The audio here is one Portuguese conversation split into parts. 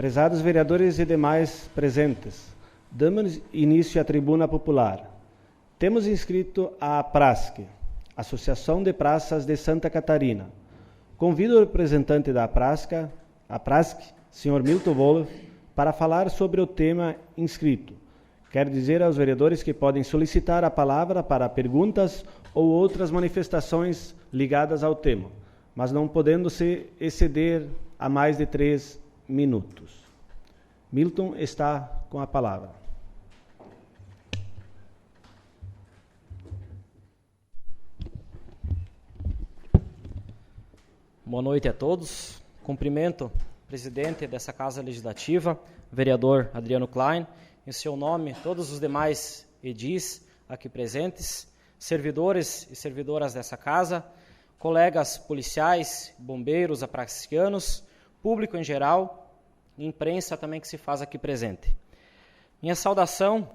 Prezados vereadores e demais presentes, damos início à tribuna popular. Temos inscrito a APRASC, Associação de Praças de Santa Catarina. Convido o representante da APRASC, Sr. Milton Wolff, para falar sobre o tema inscrito. Quero dizer aos vereadores que podem solicitar a palavra para perguntas ou outras manifestações ligadas ao tema, mas não podendo se exceder a mais de 3 minutos. Milton está com a palavra. Boa noite a todos. Cumprimento o presidente dessa Casa Legislativa, vereador Adriano Klein, em seu nome, todos os demais edis aqui presentes, servidores e servidoras dessa casa, colegas policiais, bombeiros, aprasquianos, público em geral, e imprensa também que se faz aqui presente. Minha saudação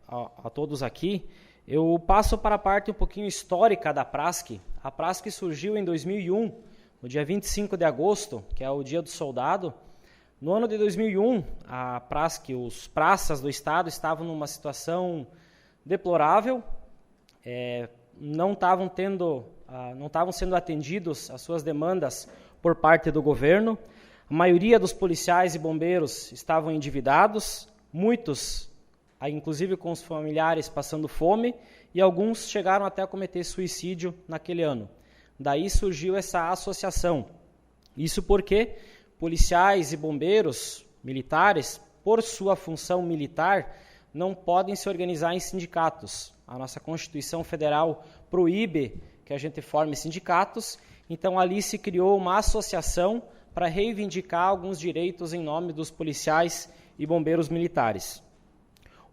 a todos aqui. Eu passo para a parte um pouquinho histórica da APRASC. A APRASC surgiu em 2001, no dia 25 de agosto, que é o Dia do Soldado. No ano de 2001, a APRASC, os praças do Estado estavam numa situação deplorável, não estavam sendo atendidos as suas demandas por parte do governo. A maioria dos policiais e bombeiros estavam endividados, muitos, inclusive com os familiares, passando fome, e alguns chegaram até a cometer suicídio naquele ano. Daí surgiu essa associação. Isso porque policiais e bombeiros militares, por sua função militar, não podem se organizar em sindicatos. A nossa Constituição Federal proíbe que a gente forme sindicatos, então ali se criou uma associação para reivindicar alguns direitos em nome dos policiais e bombeiros militares.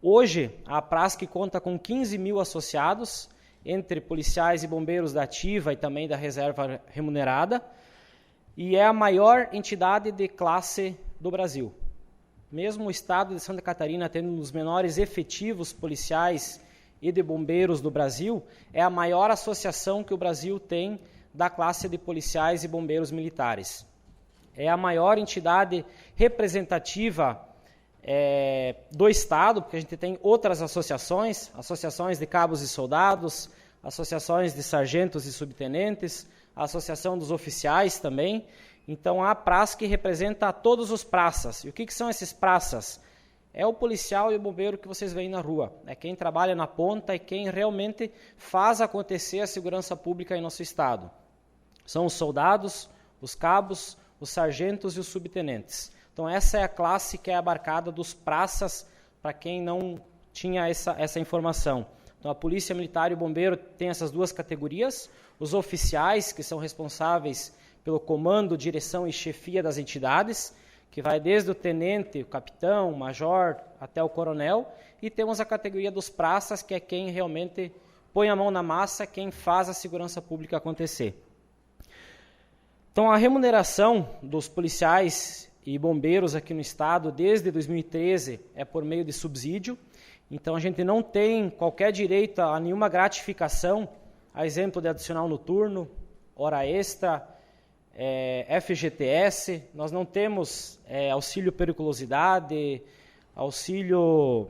Hoje, a APRASC conta com 15 mil associados, entre policiais e bombeiros da ativa e também da reserva remunerada, e é a maior entidade de classe do Brasil. Mesmo o estado de Santa Catarina tendo um dos menores efetivos policiais e de bombeiros do Brasil, é a maior associação que o Brasil tem da classe de policiais e bombeiros militares. É a maior entidade representativa do Estado, porque a gente tem outras associações de cabos e soldados, associações de sargentos e subtenentes, a associação dos oficiais também. Então, a APRASC representa todos os praças. E o que são esses praças? É o policial e o bombeiro que vocês veem na rua. É quem trabalha na ponta e quem realmente faz acontecer a segurança pública em nosso Estado. São os soldados, os cabos, os sargentos e os subtenentes. Então, essa é a classe que é abarcada dos praças, para quem não tinha essa informação. Então, a Polícia Militar e o Bombeiro têm essas duas categorias. Os oficiais, que são responsáveis pelo comando, direção e chefia das entidades, que vai desde o tenente, o capitão, o major, até o coronel. E temos a categoria dos praças, que é quem realmente põe a mão na massa, quem faz a segurança pública acontecer. Então, a remuneração dos policiais e bombeiros aqui no Estado, desde 2013, é por meio de subsídio. Então, a gente não tem qualquer direito a nenhuma gratificação, a exemplo de adicional noturno, hora extra, FGTS. Nós não temos auxílio periculosidade, auxílio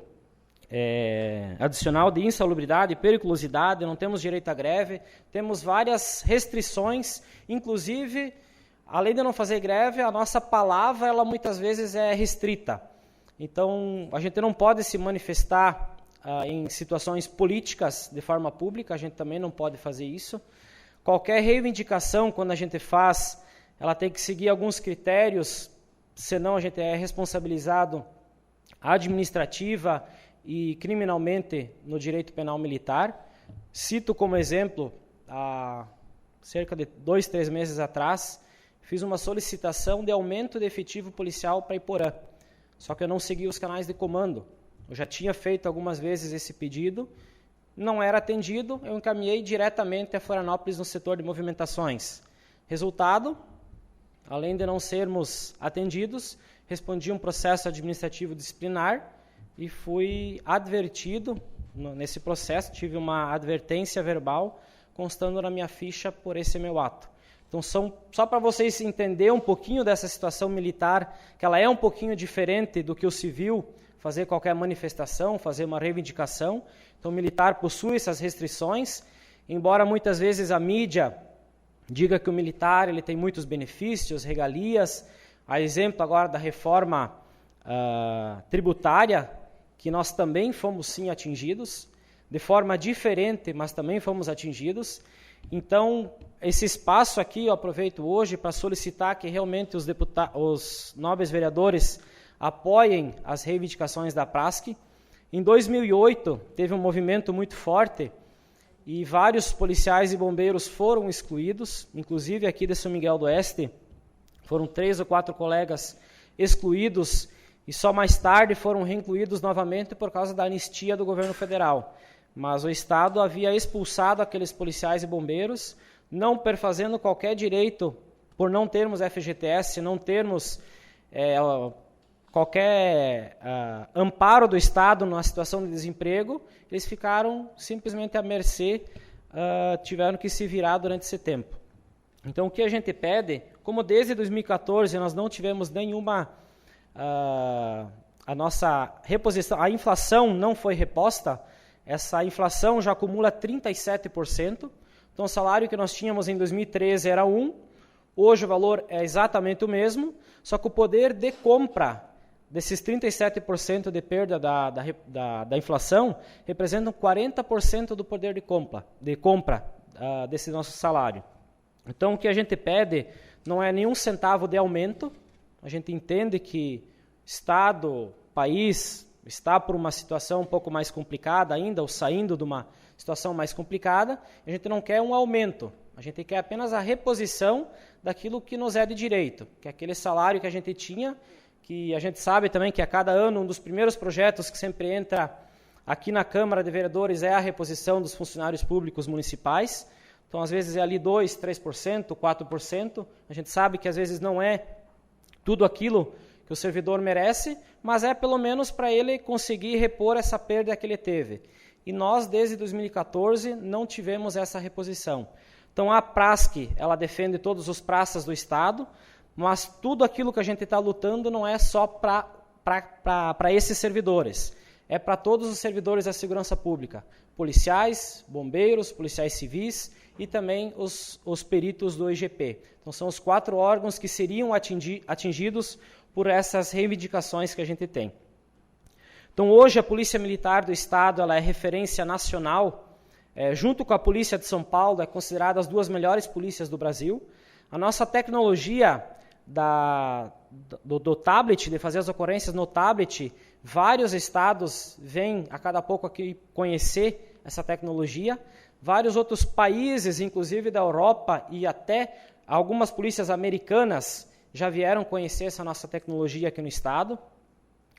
adicional de insalubridade e periculosidade, não temos direito à greve, temos várias restrições, inclusive, além de não fazer greve, a nossa palavra, ela muitas vezes é restrita. Então, a gente não pode se manifestar em situações políticas de forma pública, a gente também não pode fazer isso. Qualquer reivindicação, quando a gente faz, ela tem que seguir alguns critérios, senão a gente é responsabilizado administrativa e criminalmente no direito penal militar. Cito como exemplo, há cerca de 2, 3 meses atrás, fiz uma solicitação de aumento de efetivo policial para Iporã, só que eu não segui os canais de comando. Eu já tinha feito algumas vezes esse pedido, não era atendido, eu encaminhei diretamente a Florianópolis no setor de movimentações. Resultado, além de não sermos atendidos, respondi um processo administrativo disciplinar e fui advertido nesse processo, tive uma advertência verbal constando na minha ficha por esse meu ato. Então, só para vocês entenderem um pouquinho dessa situação militar, que ela é um pouquinho diferente do que o civil, fazer qualquer manifestação, fazer uma reivindicação. Então, o militar possui essas restrições, embora muitas vezes a mídia diga que o militar ele tem muitos benefícios, regalias, a exemplo agora da reforma tributária, que nós também fomos sim atingidos, de forma diferente, mas também fomos atingidos. Então, esse espaço aqui eu aproveito hoje para solicitar que realmente os nobres vereadores apoiem as reivindicações da PRASC. Em 2008, teve um movimento muito forte e vários policiais e bombeiros foram excluídos, inclusive aqui de São Miguel do Oeste, foram 3 ou 4 colegas excluídos e só mais tarde foram reincluídos novamente por causa da anistia do governo federal. Mas o Estado havia expulsado aqueles policiais e bombeiros, não perfazendo qualquer direito por não termos FGTS, não termos qualquer amparo do Estado numa situação de desemprego, eles ficaram simplesmente à mercê, tiveram que se virar durante esse tempo. Então, o que a gente pede, como desde 2014 nós não tivemos nenhuma, a nossa reposição, a inflação não foi reposta, essa inflação já acumula 37%, então o salário que nós tínhamos em 2013 era 1, hoje o valor é exatamente o mesmo, só que o poder de compra desses 37% de perda da inflação representam 40% do poder de compra desse nosso salário. Então o que a gente pede não é nenhum centavo de aumento, a gente entende que Estado, país, está por uma situação um pouco mais complicada ainda, ou saindo de uma situação mais complicada, a gente não quer um aumento, a gente quer apenas a reposição daquilo que nos é de direito, que é aquele salário que a gente tinha, que a gente sabe também que a cada ano um dos primeiros projetos que sempre entra aqui na Câmara de Vereadores é a reposição dos funcionários públicos municipais, então às vezes é ali 2%, 3%, 4%, a gente sabe que às vezes não é tudo aquilo que o servidor merece, mas é pelo menos para ele conseguir repor essa perda que ele teve. E nós, desde 2014, não tivemos essa reposição. Então, a PRASC, ela defende todos os praças do Estado, mas tudo aquilo que a gente está lutando não é só para esses servidores, é para todos os servidores da segurança pública, policiais, bombeiros, policiais civis e também os peritos do IGP. Então, são os 4 órgãos que seriam atingidos por essas reivindicações que a gente tem. Então, hoje, a Polícia Militar do Estado ela é referência nacional, junto com a Polícia de São Paulo, é considerada as 2 melhores polícias do Brasil. A nossa tecnologia do tablet, de fazer as ocorrências no tablet, vários estados vêm a cada pouco aqui conhecer essa tecnologia. Vários outros países, inclusive da Europa e até algumas polícias americanas, já vieram conhecer essa nossa tecnologia aqui no Estado.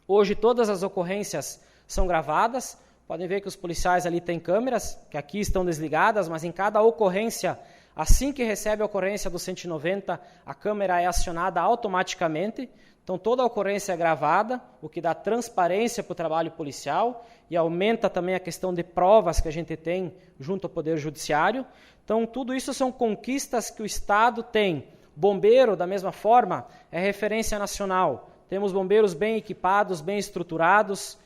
Hoje todas as ocorrências são gravadas, podem ver que os policiais ali têm câmeras, que aqui estão desligadas, mas em cada ocorrência, assim que recebe a ocorrência do 190, a câmera é acionada automaticamente, então toda a ocorrência é gravada, o que dá transparência para o trabalho policial e aumenta também a questão de provas que a gente tem junto ao Poder Judiciário. Então tudo isso são conquistas que o Estado tem. Bombeiro, da mesma forma, é referência nacional. Temos bombeiros bem equipados, bem estruturados.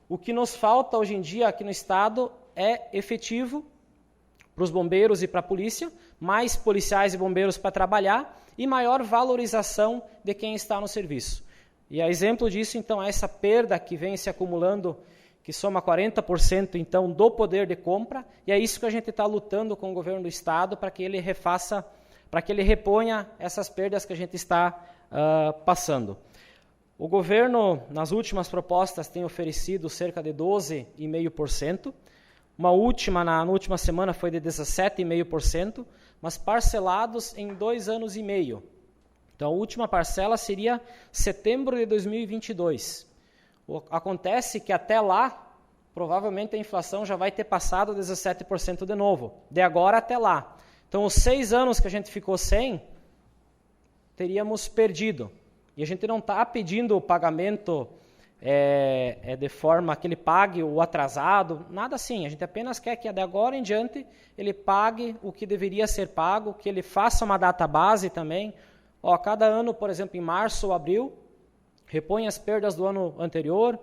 O que nos falta hoje em dia aqui no Estado é efetivo para os bombeiros e para a polícia, mais policiais e bombeiros para trabalhar e maior valorização de quem está no serviço. E a exemplo disso, então, é essa perda que vem se acumulando, que soma 40%, então, do poder de compra, e é isso que a gente está lutando com o governo do Estado para que ele refaça, para que ele reponha essas perdas que a gente está passando. O governo, nas últimas propostas, tem oferecido cerca de 12,5%. Uma última, na última semana, foi de 17,5%, mas parcelados em 2 anos e meio. Então, a última parcela seria setembro de 2022. Acontece que até lá, provavelmente a inflação já vai ter passado 17% de novo, de agora até lá. Então, os 6 anos que a gente ficou sem, teríamos perdido. E a gente não está pedindo o pagamento de forma que ele pague o atrasado, nada assim. A gente apenas quer que de agora em diante ele pague o que deveria ser pago, que ele faça uma data base também. Cada ano, por exemplo, em março ou abril, repõe as perdas do ano anterior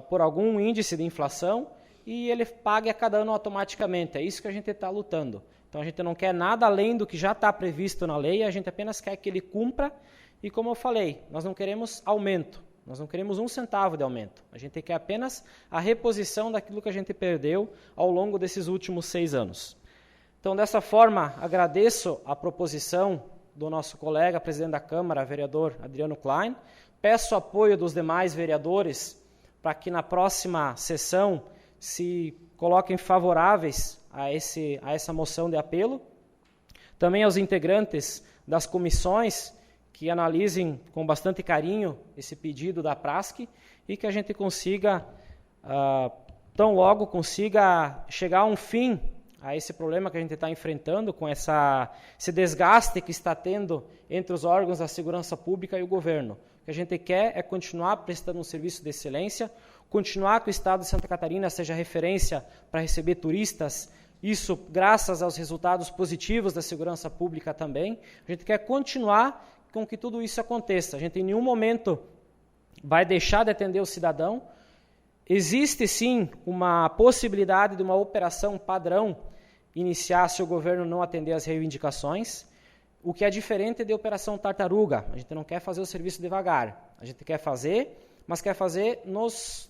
por algum índice de inflação e ele pague a cada ano automaticamente. É isso que a gente está lutando. Então, a gente não quer nada além do que já está previsto na lei, a gente apenas quer que ele cumpra. E, como eu falei, nós não queremos aumento, nós não queremos 1 centavo de aumento. A gente quer apenas a reposição daquilo que a gente perdeu ao longo desses últimos 6 anos. Então, dessa forma, agradeço a proposição do nosso colega, presidente da Câmara, vereador Adriano Klein. Peço apoio dos demais vereadores para que na próxima sessão se coloquem favoráveis a essa moção de apelo. Também aos integrantes das comissões que analisem com bastante carinho esse pedido da Prasc e que a gente consiga, tão logo consiga chegar a um fim a esse problema que a gente está enfrentando com esse desgaste que está tendo entre os órgãos da segurança pública e o governo. O que a gente quer é continuar prestando um serviço de excelência, continuar que o Estado de Santa Catarina seja referência para receber turistas, isso graças aos resultados positivos da segurança pública também. A gente quer continuar com que tudo isso aconteça. A gente em nenhum momento vai deixar de atender o cidadão. Existe sim uma possibilidade de uma operação padrão iniciar se o governo não atender às reivindicações, o que é diferente de operação tartaruga. A gente não quer fazer o serviço devagar. A gente quer fazer, mas quer fazer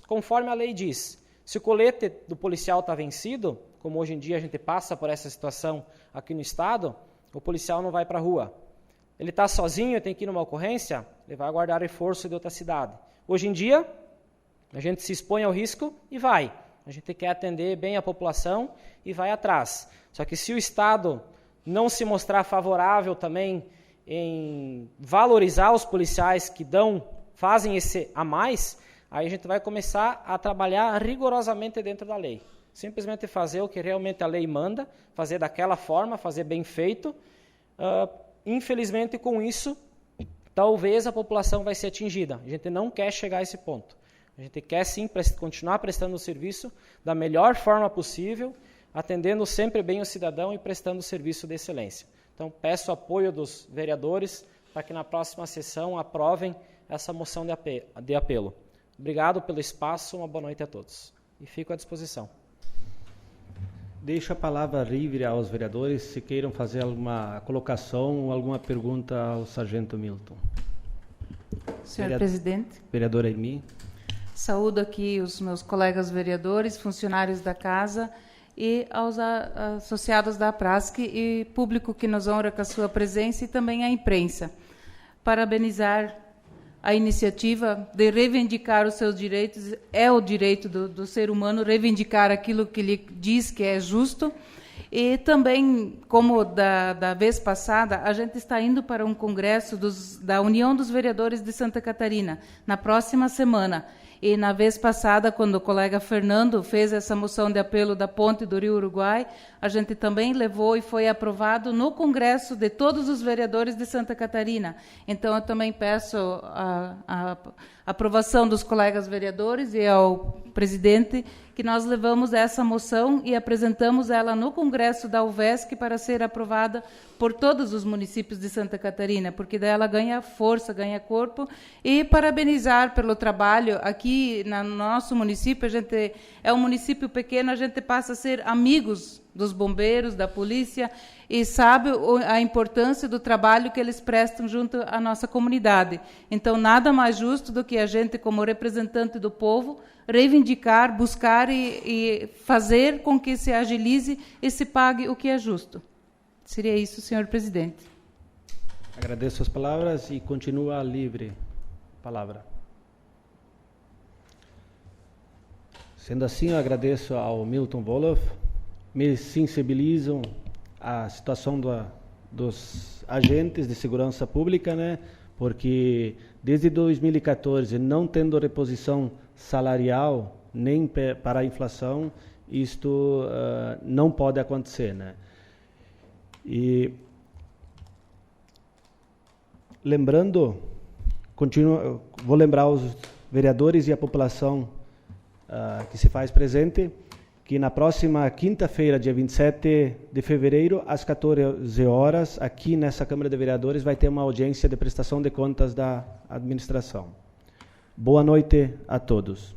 conforme a lei diz. Se o colete do policial está vencido, como hoje em dia a gente passa por essa situação aqui no Estado, o policial não vai para a rua. Ele está sozinho, tem que ir numa ocorrência, ele vai aguardar reforço de outra cidade. Hoje em dia, a gente se expõe ao risco e vai. A gente quer atender bem a população e vai atrás. Só que se o Estado não se mostrar favorável também em valorizar os policiais que fazem esse a mais, aí a gente vai começar a trabalhar rigorosamente dentro da lei. Simplesmente fazer o que realmente a lei manda, fazer daquela forma, fazer bem feito. Infelizmente, com isso, talvez a população vai ser atingida. A gente não quer chegar a esse ponto. A gente quer sim continuar prestando o serviço da melhor forma possível, atendendo sempre bem o cidadão e prestando serviço de excelência. Então, peço apoio dos vereadores para que na próxima sessão aprovem essa moção de apelo. Obrigado pelo espaço, uma boa noite a todos. E fico à disposição. Deixo a palavra livre aos vereadores se queiram fazer alguma colocação ou alguma pergunta ao sargento Milton. Senhor presidente. Vereadora Emi. Saúdo aqui os meus colegas vereadores, funcionários da casa e aos associados da Prasc e público que nos honra com a sua presença e também a imprensa. Parabenizar a iniciativa de reivindicar os seus direitos, é o direito do ser humano reivindicar aquilo que lhe diz que é justo. E também, como da vez passada, a gente está indo para um congresso da União dos Vereadores de Santa Catarina, na próxima semana. E na vez passada, quando o colega Fernando fez essa moção de apelo da ponte do Rio Uruguai, a gente também levou e foi aprovado no Congresso de todos os vereadores de Santa Catarina. Então, eu também peço a aprovação dos colegas vereadores e ao presidente que nós levamos essa moção e apresentamos ela no Congresso da UVESC para ser aprovada por todos os municípios de Santa Catarina, porque daí ela ganha força, ganha corpo, e parabenizar pelo trabalho. Aqui no nosso município, a gente é um município pequeno, a gente passa a ser amigos dos bombeiros, da polícia, e sabe a importância do trabalho que eles prestam junto à nossa comunidade. Então, nada mais justo do que a gente, como representante do povo, reivindicar, buscar e fazer com que se agilize e se pague o que é justo. Seria isso, senhor presidente. Agradeço as palavras e continua livre a palavra. Sendo assim, eu agradeço ao Milton Wolof. Me sensibilizam a situação dos agentes de segurança pública, né? Porque desde 2014, não tendo reposição salarial nem para a inflação, isto não pode acontecer, né? E lembrando, vou lembrar os vereadores e a população que se faz presente, que na próxima quinta-feira, dia 27 de fevereiro, às 14 horas, aqui nessa Câmara de Vereadores, vai ter uma audiência de prestação de contas da administração. Boa noite a todos.